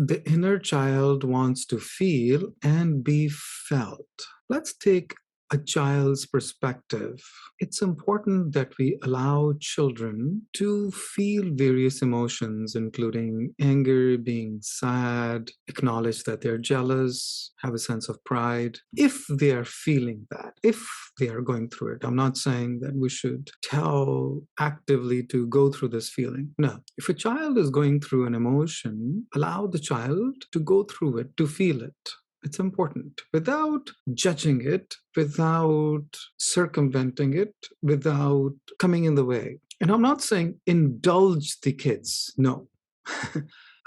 The inner child wants to feel and be felt. Let's take a child's perspective. It's important that we allow children to feel various emotions, including anger, being sad, acknowledge that they're jealous, have a sense of pride, if they are feeling that, if they are going through it. I'm not saying that we should tell actively to go through this feeling. No. If a child is going through an emotion, allow the child to go through it, to feel it. It's important without judging it, without circumventing it, without coming in the way. And I'm not saying indulge the kids. No.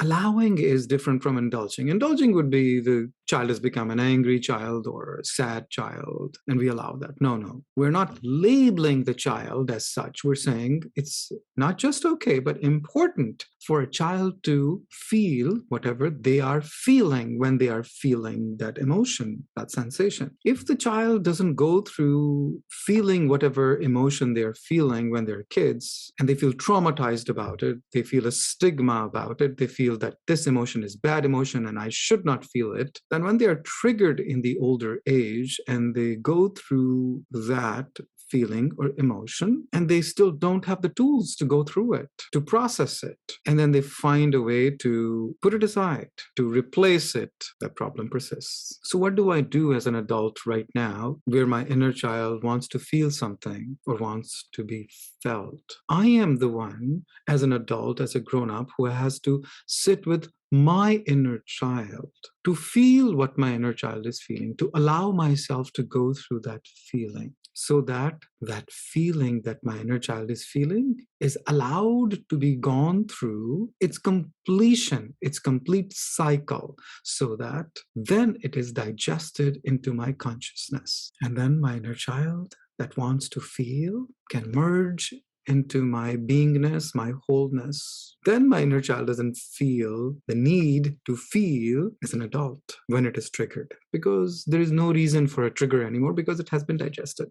Allowing is different from indulging. Indulging would be the child has become an angry child or a sad child, and we allow that. No. We're not labeling the child as such. We're saying it's not just okay, but important for a child to feel whatever they are feeling when they are feeling that emotion, that sensation. If the child doesn't go through feeling whatever emotion they're feeling when they're kids, and they feel traumatized about it, they feel a stigma about it, they feel that this emotion is bad emotion and I should not feel it, then when they are triggered in the older age and they go through that feeling or emotion and they still don't have the tools to go through it, to process it, and then they find a way to put it aside, to replace it, that problem persists. So what do I do as an adult right now where my inner child wants to feel something or wants to be felt? I am the one as an adult, as a grown-up, who has to sit with my inner child, to feel what my inner child is feeling, to allow myself to go through that feeling, so that that feeling that my inner child is feeling is allowed to be gone through its completion, its complete cycle, so that then it is digested into my consciousness. And then my inner child that wants to feel can merge into my beingness, my wholeness. Then my inner child doesn't feel the need to feel as an adult when it is triggered, because there is no reason for a trigger anymore because it has been digested.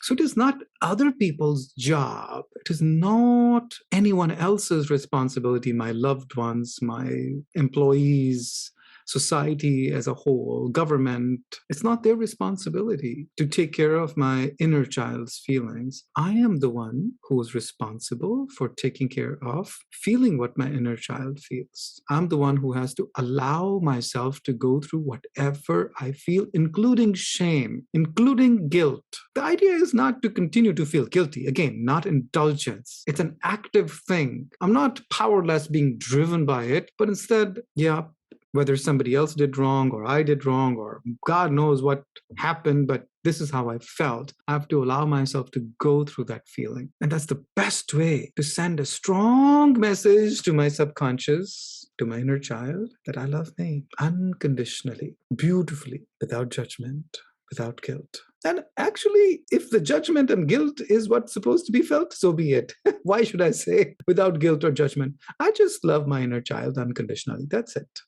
So it is not other people's job. It is not anyone else's responsibility, my loved ones, my employees, society as a whole, government. It's not their responsibility to take care of my inner child's feelings. I am the one who is responsible for taking care of feeling what my inner child feels. I'm the one who has to allow myself to go through whatever I feel, including shame, including guilt. The idea is not to continue to feel guilty. Again, not indulgence. It's an active thing. I'm not powerless being driven by it, but instead, whether somebody else did wrong or I did wrong or God knows what happened, but this is how I felt. I have to allow myself to go through that feeling. And that's the best way to send a strong message to my subconscious, to my inner child, that I love me unconditionally, beautifully, without judgment, without guilt. And actually, if the judgment and guilt is what's supposed to be felt, so be it. Why should I say without guilt or judgment? I just love my inner child unconditionally. That's it.